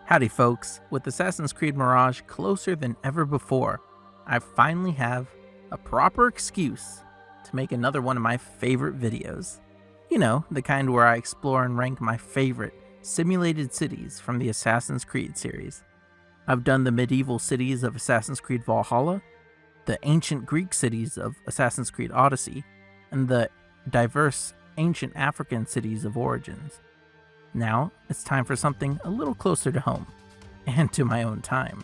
Howdy folks, with Assassin's Creed Mirage closer than ever before, I finally have a proper excuse to make another one of my favorite videos. You know, the kind where I explore and rank my favorite simulated cities from the Assassin's Creed series. I've done the medieval cities of Assassin's Creed Valhalla, the ancient Greek cities of Assassin's Creed Odyssey, and the diverse ancient African cities of Origins. Now, it's time for something a little closer to home, and to my own time.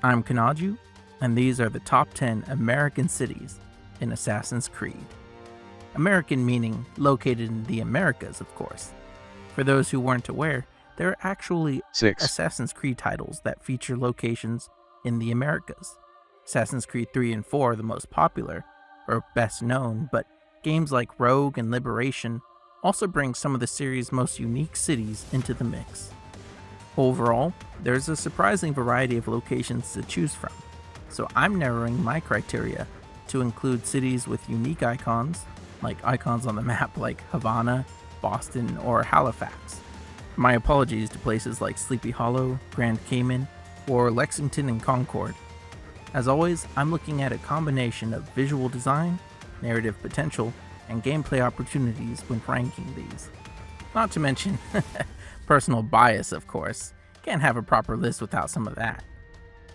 I'm Kanaju, and these are the top 10 American cities in Assassin's Creed. American meaning located in the Americas, of course. For those who weren't aware, there are actually 6 Assassin's Creed titles that feature locations in the Americas. Assassin's Creed 3 and 4 are the most popular, or best known, but games like Rogue and Liberation also bring some of the series' most unique cities into the mix. Overall, there's a surprising variety of locations to choose from, so I'm narrowing my criteria to include cities with unique icons, like icons on the map like Havana, Boston, or Halifax. My apologies to places like Sleepy Hollow, Grand Cayman, or Lexington and Concord. As always, I'm looking at a combination of visual design, narrative potential, and gameplay opportunities when ranking these. Not to mention, personal bias, of course. Can't have a proper list without some of that.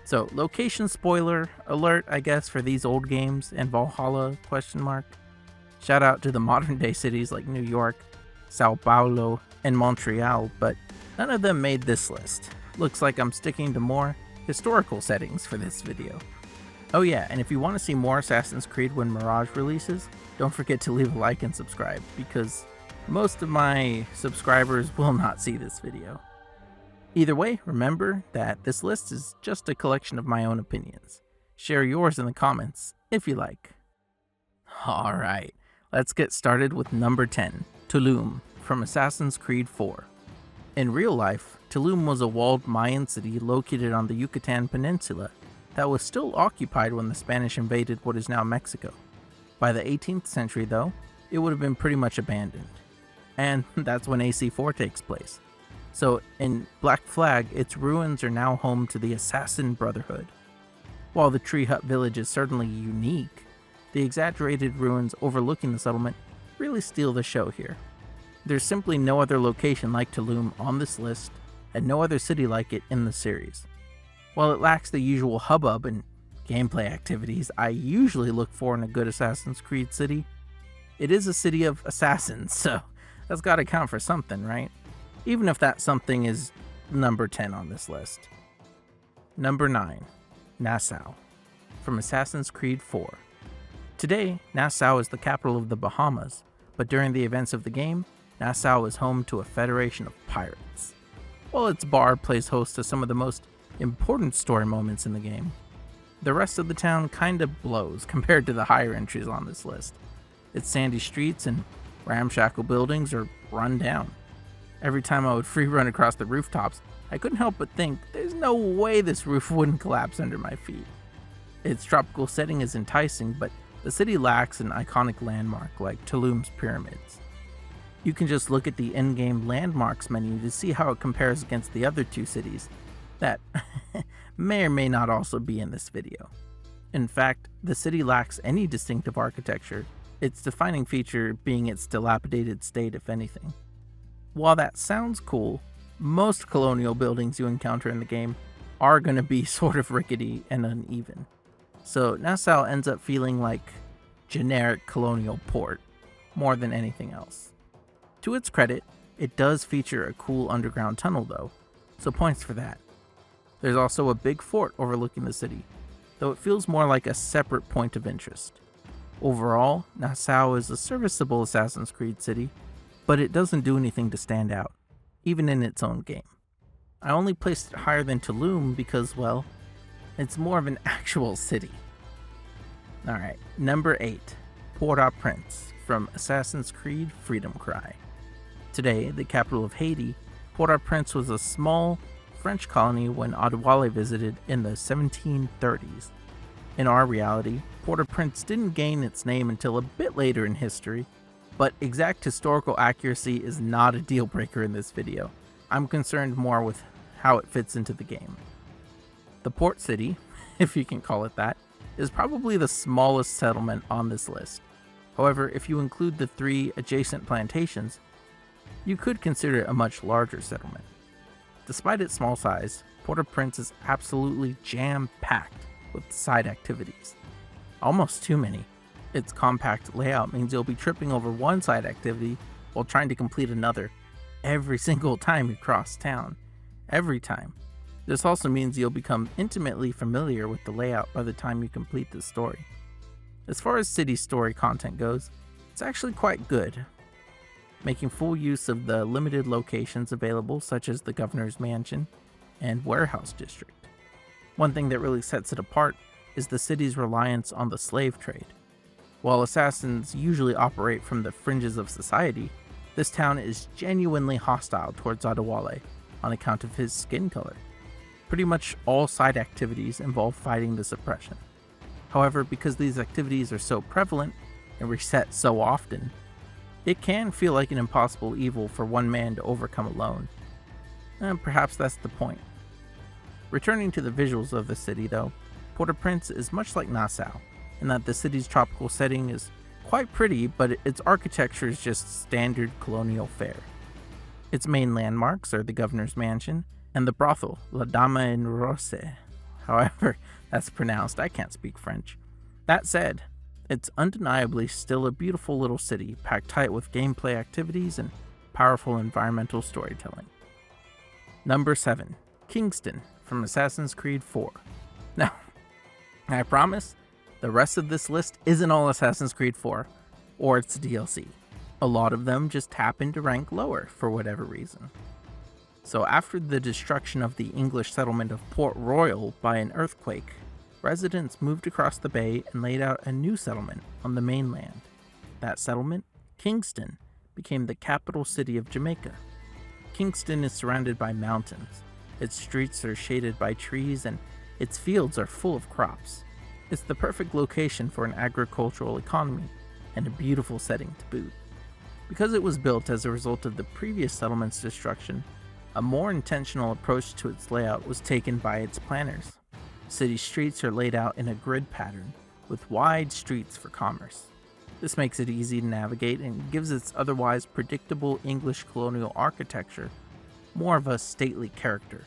So, location spoiler alert, I guess, for these old games and Valhalla, ? Shout out to the modern day cities like New York, Sao Paulo, and Montreal, but none of them made this list. Looks like I'm sticking to more historical settings for this video. Oh yeah, and if you want to see more Assassin's Creed when Mirage releases, don't forget to leave a like and subscribe, because most of my subscribers will not see this video. Either way, remember that this list is just a collection of my own opinions. Share yours in the comments, if you like. Alright, let's get started with number 10, Tulum, from Assassin's Creed 4. In real life, Tulum was a walled Mayan city located on the Yucatan Peninsula that was still occupied when the Spanish invaded what is now Mexico. By the 18th century, though, it would have been pretty much abandoned. And that's when ACIII takes place. So in Black Flag, its ruins are now home to the Assassin Brotherhood. While the Tree Hut village is certainly unique, the exaggerated ruins overlooking the settlement really steal the show here. There's simply no other location like Tulum on this list, and no other city like it in the series. While it lacks the usual hubbub and gameplay activities I usually look for in a good Assassin's Creed city, it is a city of assassins, so that's gotta count for something, right? Even if that something is number 10 on this list. Number 9, Nassau, from Assassin's Creed 4. Today, Nassau is the capital of the Bahamas, but during the events of the game, Nassau is home to a federation of pirates. While its bar plays host to some of the most important story moments in the game, the rest of the town kinda blows compared to the higher entries on this list. Its sandy streets and ramshackle buildings are run down. Every time I would free run across the rooftops, I couldn't help but think there's no way this roof wouldn't collapse under my feet. Its tropical setting is enticing, but the city lacks an iconic landmark like Tulum's pyramids. You can just look at the in-game landmarks menu to see how it compares against the other two cities that may or may not also be in this video. In fact, the city lacks any distinctive architecture, its defining feature being its dilapidated state, if anything. While that sounds cool, most colonial buildings you encounter in the game are going to be sort of rickety and uneven. So Nassau ends up feeling like generic colonial port more than anything else. To its credit, it does feature a cool underground tunnel though, so points for that. There's also a big fort overlooking the city, though it feels more like a separate point of interest. Overall, Nassau is a serviceable Assassin's Creed city, but it doesn't do anything to stand out, even in its own game. I only placed it higher than Tulum because, well, it's more of an actual city. Alright, number 8, Port-au-Prince, from Assassin's Creed Freedom Cry. Today, the capital of Haiti, Port-au-Prince was a small French colony when Adewale visited in the 1730s. In our reality, Port-au-Prince didn't gain its name until a bit later in history, but exact historical accuracy is not a deal breaker in this video. I'm concerned more with how it fits into the game. The port city, if you can call it that, is probably the smallest settlement on this list. However, if you include the 3 adjacent plantations, you could consider it a much larger settlement. Despite its small size, Port-au-Prince is absolutely jam-packed with side activities. Almost too many. Its compact layout means you'll be tripping over one side activity while trying to complete another every single time you cross town. Every time. This also means you'll become intimately familiar with the layout by the time you complete the story. As far as city story content goes, it's actually quite good, making full use of the limited locations available, such as the Governor's Mansion and Warehouse District. One thing that really sets it apart is the city's reliance on the slave trade. While assassins usually operate from the fringes of society, this town is genuinely hostile towards Adewale on account of his skin color. Pretty much all side activities involve fighting this oppression. However, because these activities are so prevalent and reset so often, it can feel like an impossible evil for one man to overcome alone. And perhaps that's the point. Returning to the visuals of the city though, Port-au-Prince is much like Nassau, in that the city's tropical setting is quite pretty, but its architecture is just standard colonial fare. Its main landmarks are the Governor's Mansion and the brothel La Dame en Rose. However that's pronounced, I can't speak French. That said, it's undeniably still a beautiful little city, packed tight with gameplay activities and powerful environmental storytelling. Number 7. Kingston from Assassin's Creed 4. Now, I promise, the rest of this list isn't all Assassin's Creed 4, or its DLC. A lot of them just happen to rank lower for whatever reason. So after the destruction of the English settlement of Port Royal by an earthquake, residents moved across the bay and laid out a new settlement on the mainland. That settlement, Kingston, became the capital city of Jamaica. Kingston is surrounded by mountains. Its streets are shaded by trees and its fields are full of crops. It's the perfect location for an agricultural economy and a beautiful setting to boot. Because it was built as a result of the previous settlement's destruction, a more intentional approach to its layout was taken by its planners. City streets are laid out in a grid pattern, with wide streets for commerce. This makes it easy to navigate and gives its otherwise predictable English colonial architecture more of a stately character,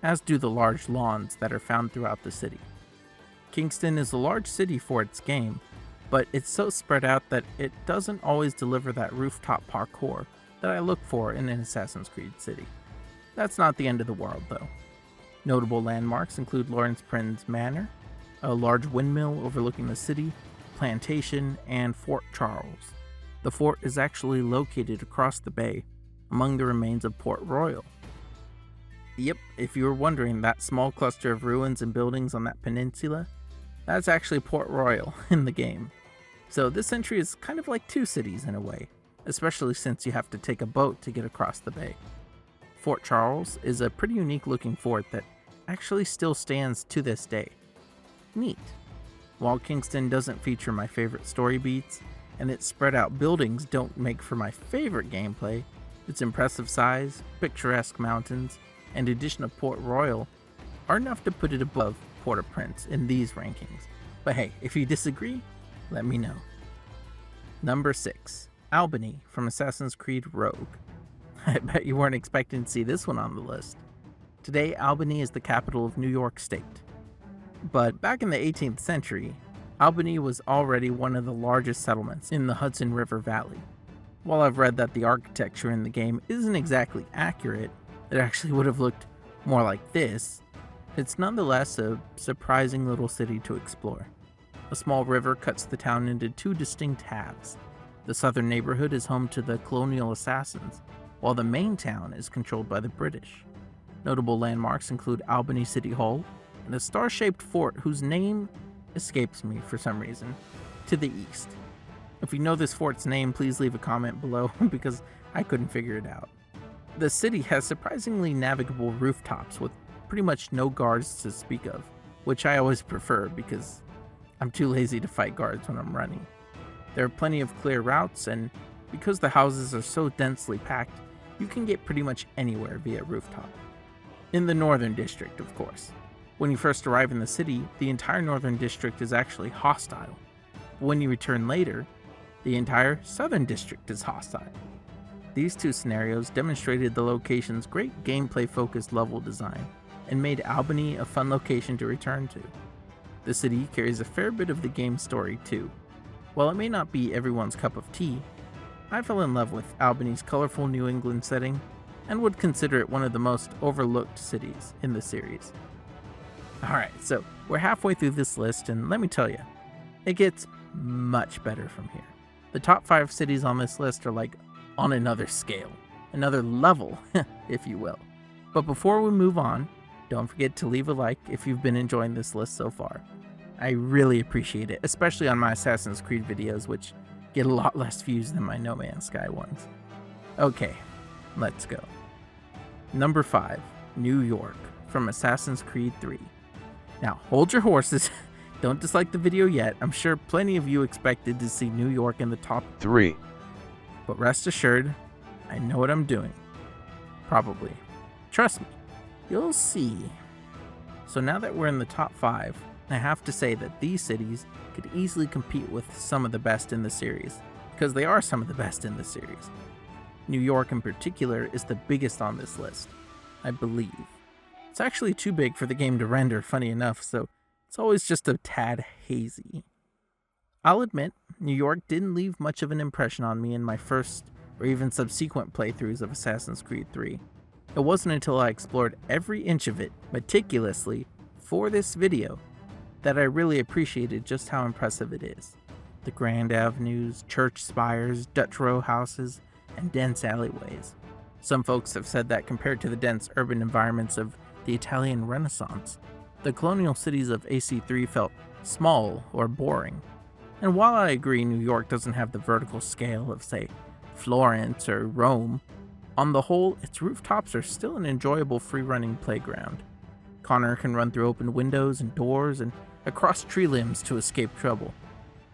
as do the large lawns that are found throughout the city. Kingston is a large city for its game, but it's so spread out that it doesn't always deliver that rooftop parkour that I look for in an Assassin's Creed city. That's not the end of the world, though. Notable landmarks include Lawrence Prince Manor, a large windmill overlooking the city, plantation, and Fort Charles. The fort is actually located across the bay, among the remains of Port Royal. Yep, if you were wondering, that small cluster of ruins and buildings on that peninsula, that's actually Port Royal in the game. So this entry is kind of like 2 cities in a way, especially since you have to take a boat to get across the bay. Fort Charles is a pretty unique looking fort that actually still stands to this day. Neat. While Kingston doesn't feature my favorite story beats, and its spread out buildings don't make for my favorite gameplay, its impressive size, picturesque mountains, and addition of Port Royal are enough to put it above Port-au-Prince in these rankings. But hey, if you disagree, let me know. Number 6. Albany from Assassin's Creed Rogue. I bet you weren't expecting to see this one on the list. Today, Albany is the capital of New York State. But back in the 18th century, Albany was already one of the largest settlements in the Hudson River Valley. While I've read that the architecture in the game isn't exactly accurate, it actually would have looked more like this, it's nonetheless a surprising little city to explore. A small river cuts the town into 2 distinct halves. The southern neighborhood is home to the Colonial assassins, while the main town is controlled by the British. Notable landmarks include Albany City Hall and a star-shaped fort whose name escapes me for some reason, to the east. If you know this fort's name, please leave a comment below because I couldn't figure it out. The city has surprisingly navigable rooftops with pretty much no guards to speak of, which I always prefer because I'm too lazy to fight guards when I'm running. There are plenty of clear routes, and because the houses are so densely packed, you can get pretty much anywhere via rooftop. In the Northern District, of course. When you first arrive in the city, the entire Northern District is actually hostile. But when you return later, the entire Southern District is hostile. These two scenarios demonstrated the location's great gameplay-focused level design and made Albany a fun location to return to. The city carries a fair bit of the game's story too. While it may not be everyone's cup of tea, I fell in love with Albany's colorful New England setting and would consider it one of the most overlooked cities in the series. Alright, so we're halfway through this list, and let me tell you, it gets much better from here. The top 5 cities on this list are like on another scale, another level, if you will. But before we move on, don't forget to leave a like if you've been enjoying this list so far. I really appreciate it, especially on my Assassin's Creed videos, which get a lot less views than my No Man's Sky ones. Okay, let's go. Number 5, New York, from Assassin's Creed 3. Now, hold your horses. Don't dislike the video yet. I'm sure plenty of you expected to see New York in the top 3. But rest assured, I know what I'm doing. Probably. Trust me, you'll see. So now that we're in the top 5, I have to say that these cities could easily compete with some of the best in the series, because they are some of the best in the series. New York in particular is the biggest on this list, I believe. It's actually too big for the game to render, funny enough, so it's always just a tad hazy. I'll admit, New York didn't leave much of an impression on me in my first or even subsequent playthroughs of Assassin's Creed 3. It wasn't until I explored every inch of it meticulously for this video that I really appreciated just how impressive it is. The grand avenues, church spires, Dutch row houses, and dense alleyways. Some folks have said that compared to the dense urban environments of the Italian Renaissance, the colonial cities of ACIII felt small or boring. And while I agree New York doesn't have the vertical scale of, say, Florence or Rome, on the whole, its rooftops are still an enjoyable free-running playground. Connor can run through open windows and doors and across tree limbs to escape trouble.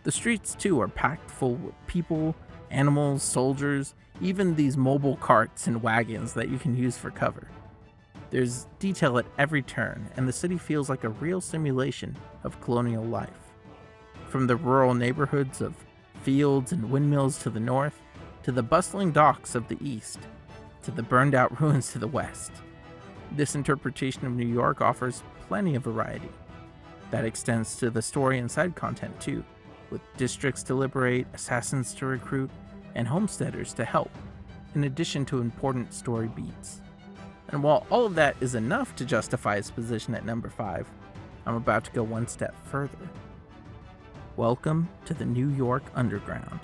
The streets, too, are packed full with people, animals, soldiers, even these mobile carts and wagons that you can use for cover. There's detail at every turn, and the city feels like a real simulation of colonial life. From the rural neighborhoods of fields and windmills to the north, to the bustling docks of the east, to the burned-out ruins to the west. This interpretation of New York offers plenty of variety. That extends to the story and side content too, with districts to liberate, assassins to recruit, and homesteaders to help, in addition to important story beats. And while all of that is enough to justify its position at number 5, I'm about to go one step further. Welcome to the New York Underground.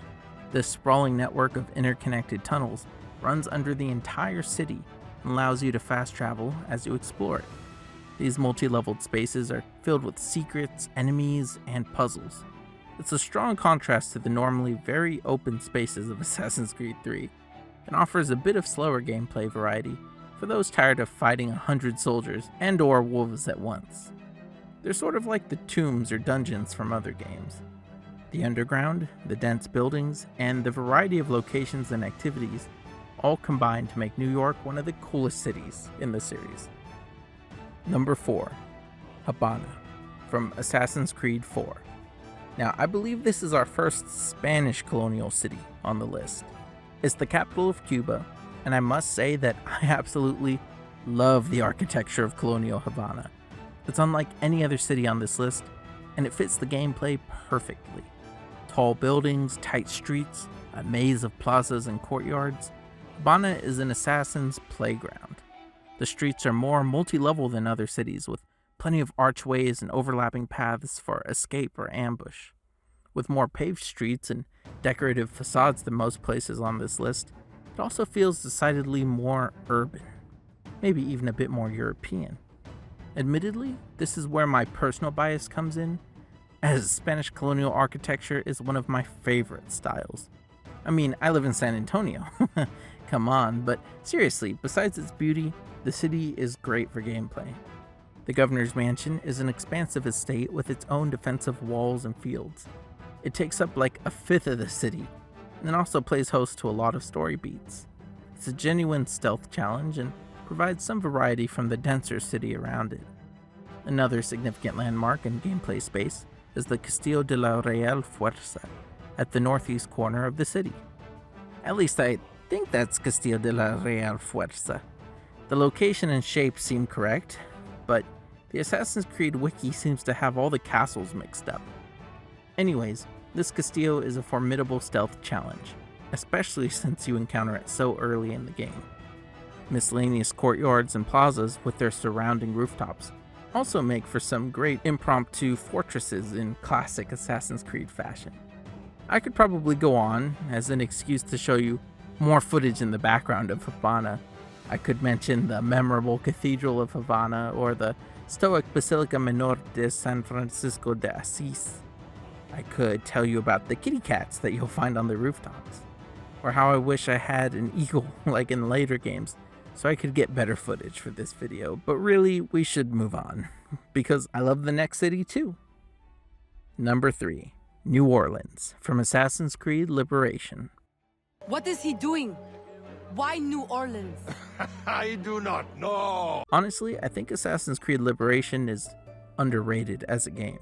This sprawling network of interconnected tunnels runs under the entire city and allows you to fast travel as you explore it. These multi-leveled spaces are filled with secrets, enemies, and puzzles. It's a strong contrast to the normally very open spaces of Assassin's Creed 3, and offers a bit of slower gameplay variety for those tired of fighting 100 soldiers and/or wolves at once. They're sort of like the tombs or dungeons from other games. The underground, the dense buildings, and the variety of locations and activities all combine to make New York one of the coolest cities in the series. Number 4, Havana, from Assassin's Creed 4. Now, I believe this is our first Spanish colonial city on the list. It's the capital of Cuba, and I must say that I absolutely love the architecture of Colonial Havana. It's unlike any other city on this list, and it fits the gameplay perfectly. Tall buildings, tight streets, a maze of plazas and courtyards. Havana is an assassin's playground. The streets are more multi-level than other cities, with plenty of archways and overlapping paths for escape or ambush. With more paved streets and decorative facades than most places on this list, it also feels decidedly more urban, maybe even a bit more European. Admittedly, this is where my personal bias comes in, as Spanish colonial architecture is one of my favorite styles. I mean, I live in San Antonio, come on, but seriously, besides its beauty, the city is great for gameplay. The governor's mansion is an expansive estate with its own defensive walls and fields. It takes up like a fifth of the city, and also plays host to a lot of story beats. It's a genuine stealth challenge and provides some variety from the denser city around it. Another significant landmark and gameplay space is the Castillo de la Real Fuerza at the northeast corner of the city. At least I think that's Castillo de la Real Fuerza. The location and shape seem correct, but the Assassin's Creed wiki seems to have all the castles mixed up. Anyways, this Castillo is a formidable stealth challenge, especially since you encounter it so early in the game. Miscellaneous courtyards and plazas with their surrounding rooftops also make for some great impromptu fortresses in classic Assassin's Creed fashion. I could probably go on as an excuse to show you more footage in the background of Havana. I could mention the memorable Cathedral of Havana or the Stoic Basilica Menor de San Francisco de Asís. I could tell you about the kitty cats that you'll find on the rooftops, or how I wish I had an eagle like in later games so I could get better footage for this video, but really we should move on, because I love the next city too. Number 3. New Orleans from Assassin's Creed Liberation. What is he doing? Why New Orleans? I do not know. Honestly, I think Assassin's Creed Liberation is underrated as a game.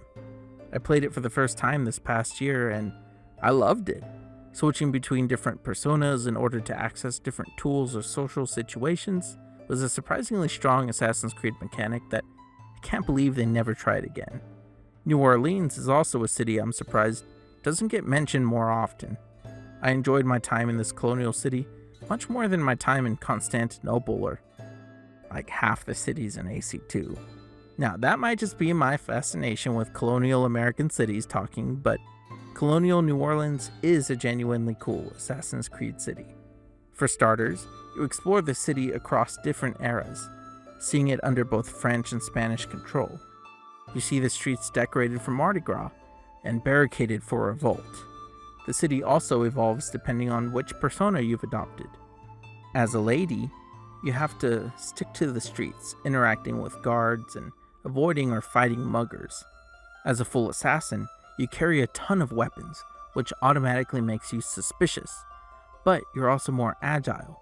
I played it for the first time this past year and I loved it. Switching between different personas in order to access different tools or social situations was a surprisingly strong Assassin's Creed mechanic that I can't believe they never tried again. New Orleans is also a city I'm surprised doesn't get mentioned more often. I enjoyed my time in this colonial city much more than my time in Constantinople or like half the cities in ACIII. Now, that might just be my fascination with colonial American cities talking, but Colonial New Orleans is a genuinely cool Assassin's Creed city. For starters, you explore the city across different eras, seeing it under both French and Spanish control. You see the streets decorated for Mardi Gras and barricaded for revolt. The city also evolves depending on which persona you've adopted. As a lady, you have to stick to the streets, interacting with guards and avoiding or fighting muggers. As a full assassin, you carry a ton of weapons, which automatically makes you suspicious, but you're also more agile.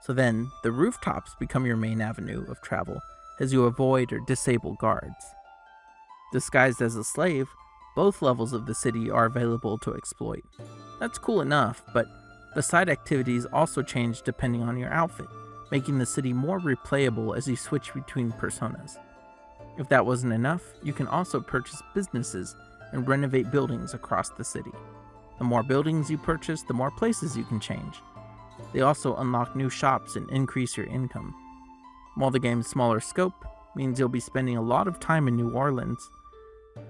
So then, the rooftops become your main avenue of travel as you avoid or disable guards. Disguised as a slave, both levels of the city are available to exploit. That's cool enough, but the side activities also change depending on your outfit, making the city more replayable as you switch between personas. If that wasn't enough, you can also purchase businesses and renovate buildings across the city. The more buildings you purchase, the more places you can change. They also unlock new shops and increase your income. While the game's smaller scope means you'll be spending a lot of time in New Orleans,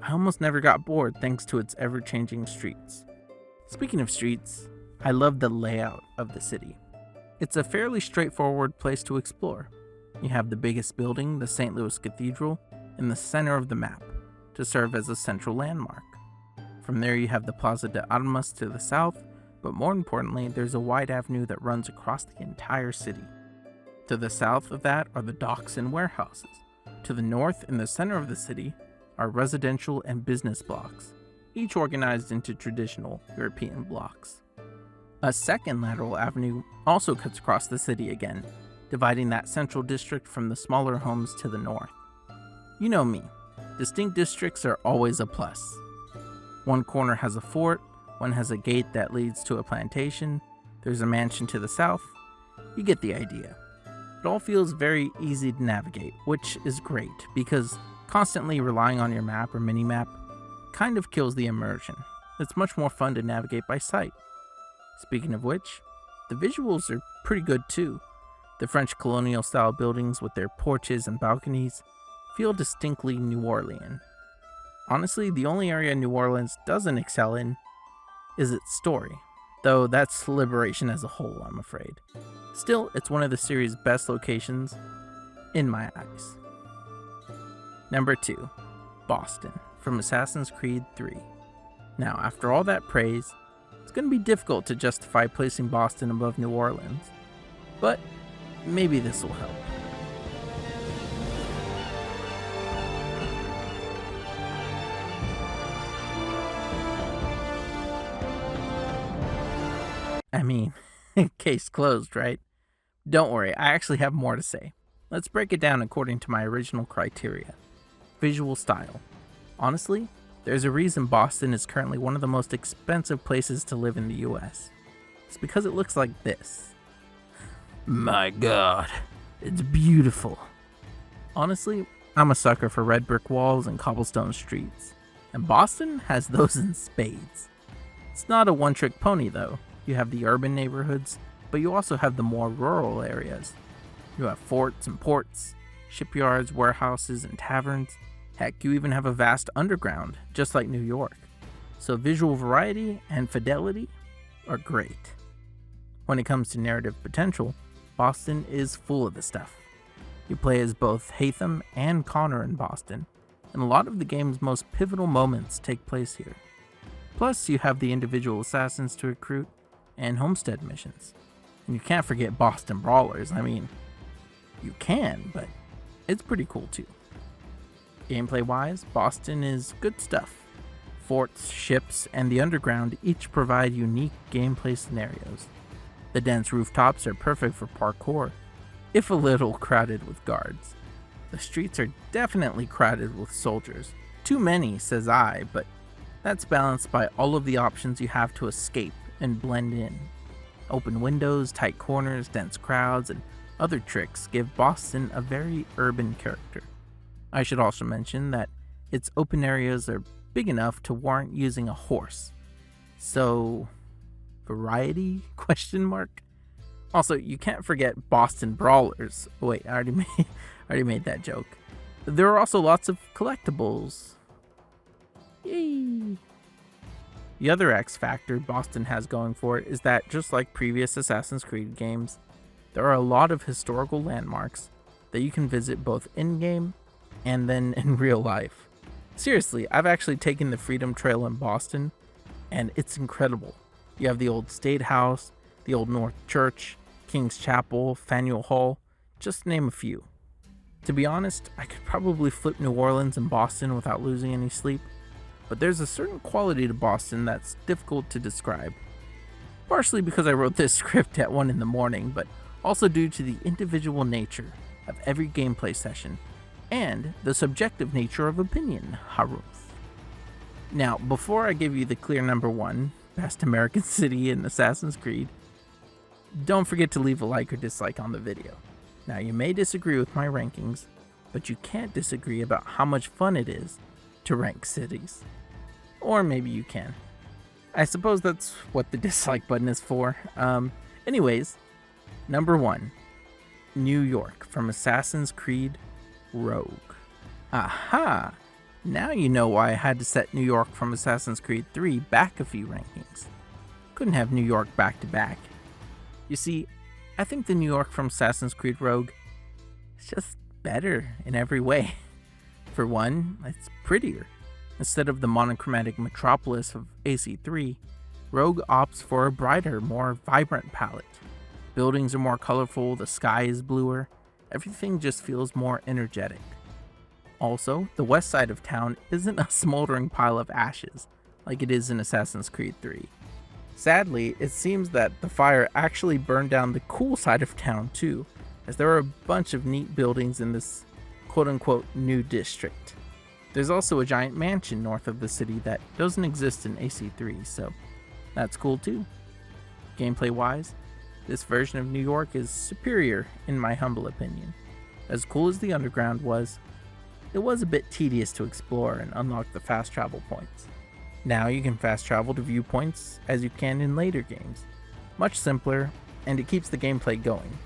I almost never got bored thanks to its ever-changing streets. Speaking of streets, I love the layout of the city. It's a fairly straightforward place to explore. You have the biggest building, the St. Louis Cathedral, in the center of the map to serve as a central landmark. From there you have the Plaza de Armas to the south, but more importantly, there's a wide avenue that runs across the entire city. To the south of that are the docks and warehouses. To the north, in the center of the city, are residential and business blocks, each organized into traditional European blocks. A second lateral avenue also cuts across the city again, dividing that central district from the smaller homes to the north. You know me, distinct districts are always a plus. One corner has a fort, one has a gate that leads to a plantation, there's a mansion to the south. You get the idea. It all feels very easy to navigate, which is great because constantly relying on your map or mini-map kind of kills the immersion. It's much more fun to navigate by sight. Speaking of which, the visuals are pretty good too. The French colonial style buildings with their porches and balconies feel distinctly New Orleans. Honestly, the only area New Orleans doesn't excel in is its story, though that's Liberation as a whole, I'm afraid. Still, it's one of the series' best locations in my eyes. Number 2, Boston from Assassin's Creed 3. Now, after all that praise, it's going to be difficult to justify placing Boston above New Orleans, but maybe this will help. I mean, case closed, right? Don't worry, I actually have more to say. Let's break it down according to my original criteria. Visual style. Honestly, there's a reason Boston is currently one of the most expensive places to live in the US. It's because it looks like this. My god, it's beautiful. Honestly, I'm a sucker for red brick walls and cobblestone streets, and Boston has those in spades. It's not a one-trick pony though. You have the urban neighborhoods, but you also have the more rural areas. You have forts and ports, shipyards, warehouses, and taverns. Heck, you even have a vast underground, just like New York. So visual variety and fidelity are great. When it comes to narrative potential, Boston is full of the stuff. You play as both Hatham and Connor in Boston, and a lot of the game's most pivotal moments take place here. Plus, you have the individual assassins to recruit and homestead missions. And you can't forget Boston Brawlers. I mean, you can, but it's pretty cool too. Gameplay-wise, Boston is good stuff. Forts, ships, and the underground each provide unique gameplay scenarios. The dense rooftops are perfect for parkour, if a little crowded with guards. The streets are definitely crowded with soldiers. Too many, says I, but that's balanced by all of the options you have to escape and blend in. Open windows, tight corners, dense crowds, and other tricks give Boston a very urban character. I should also mention that its open areas are big enough to warrant using a horse. So, variety? Question mark. Also, you can't forget Boston Brawlers. Wait, I already made that joke. There are also lots of collectibles. Yay! The other X factor Boston has going for it is that, just like previous Assassin's Creed games, there are a lot of historical landmarks that you can visit both in-game and then in real life. Seriously, I've actually taken the Freedom Trail in Boston, and it's incredible. You have the old State House, the Old North Church, King's Chapel, Faneuil Hall, just to name a few. To be honest, I could probably flip New Orleans and Boston without losing any sleep, but there's a certain quality to Boston that's difficult to describe. Partially because I wrote this script at 1 a.m, but also due to the individual nature of every gameplay session and the subjective nature of opinion, Haruth. Now, before I give you the clear number 1, best American city in Assassin's Creed, don't forget to leave a like or dislike on the video. Now, you may disagree with my rankings, but you can't disagree about how much fun it is to rank cities. Or maybe you can. I suppose that's what the dislike button is for. Anyways, number 1, New York from Assassin's Creed Rogue. Aha! Now you know why I had to set New York from Assassin's Creed 3 back a few rankings. Couldn't have New York back to back. You see, I think the New York from Assassin's Creed Rogue is just better in every way. For one, it's prettier. Instead of the monochromatic metropolis of ACIII, Rogue opts for a brighter, more vibrant palette. Buildings are more colorful, the sky is bluer, everything just feels more energetic. Also, the west side of town isn't a smoldering pile of ashes like it is in Assassin's Creed 3. Sadly, it seems that the fire actually burned down the cool side of town too, as there are a bunch of neat buildings in this quote-unquote new district. There's also a giant mansion north of the city that doesn't exist in ACIII, so that's cool too. Gameplay-wise, this version of New York is superior in my humble opinion. As cool as the underground was, it was a bit tedious to explore and unlock the fast travel points. Now you can fast travel to viewpoints as you can in later games. Much simpler, and it keeps the gameplay going,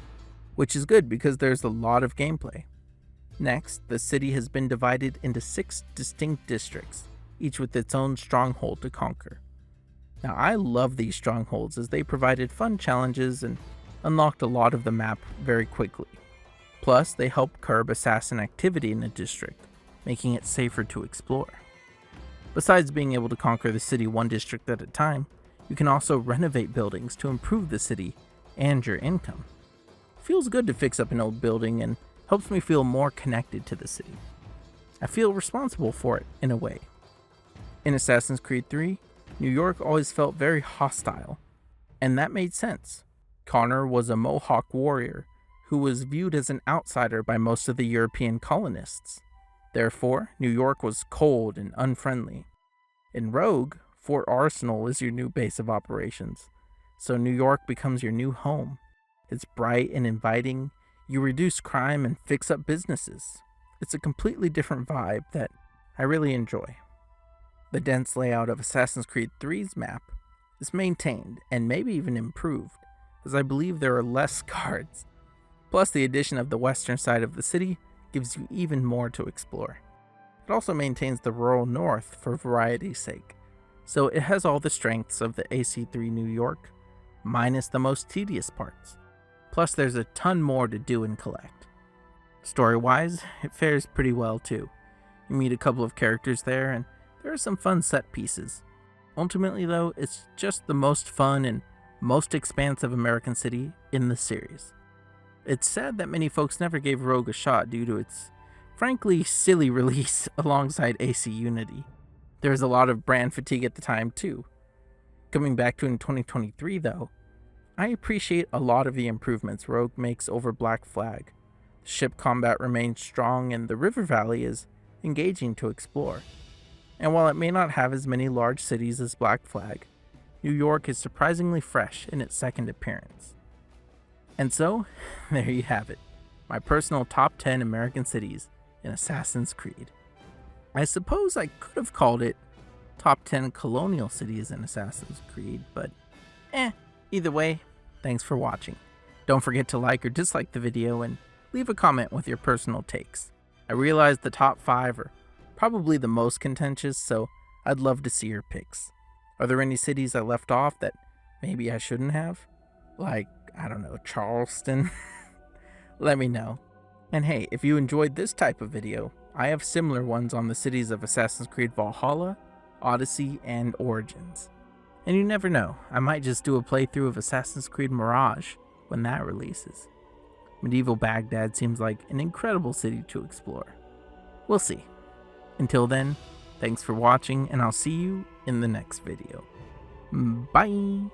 which is good because there's a lot of gameplay. Next, the city has been divided into 6 distinct districts, each with its own stronghold to conquer. Now I love these strongholds as they provided fun challenges and unlocked a lot of the map very quickly. Plus, they help curb assassin activity in a district, making it safer to explore. Besides being able to conquer the city one district at a time, you can also renovate buildings to improve the city and your income. It feels good to fix up an old building and helps me feel more connected to the city. I feel responsible for it in a way. In Assassin's Creed 3, New York always felt very hostile, and that made sense. Connor was a Mohawk warrior who was viewed as an outsider by most of the European colonists. Therefore, New York was cold and unfriendly. In Rogue, Fort Arsenal is your new base of operations, so New York becomes your new home. It's bright and inviting, you reduce crime and fix up businesses. It's a completely different vibe that I really enjoy. The dense layout of Assassin's Creed 3's map is maintained and maybe even improved, as I believe there are less guards. Plus, the addition of the western side of the city gives you even more to explore. It also maintains the rural north for variety's sake, so it has all the strengths of the ACIII New York, minus the most tedious parts. Plus, there's a ton more to do and collect. Story-wise, it fares pretty well too. You meet a couple of characters there, and there are some fun set pieces. Ultimately though, it's just the most fun and most expansive American city in the series. It's sad that many folks never gave Rogue a shot due to its, frankly, silly release alongside AC Unity. There was a lot of brand fatigue at the time too. Coming back to in 2023 though, I appreciate a lot of the improvements Rogue makes over Black Flag. The ship combat remains strong and the river valley is engaging to explore. And while it may not have as many large cities as Black Flag, New York is surprisingly fresh in its second appearance. And so, there you have it, my personal top 10 American cities in Assassin's Creed. I suppose I could have called it top 10 colonial cities in Assassin's Creed, but either way, thanks for watching. Don't forget to like or dislike the video and leave a comment with your personal takes. I realize the top 5 are probably the most contentious, so I'd love to see your picks. Are there any cities I left off that maybe I shouldn't have? Like, I don't know, Charleston? Let me know. And hey, if you enjoyed this type of video, I have similar ones on the cities of Assassin's Creed Valhalla, Odyssey, and Origins. And you never know, I might just do a playthrough of Assassin's Creed Mirage when that releases. Medieval Baghdad seems like an incredible city to explore. We'll see. Until then, thanks for watching, and I'll see you in the next video. Bye!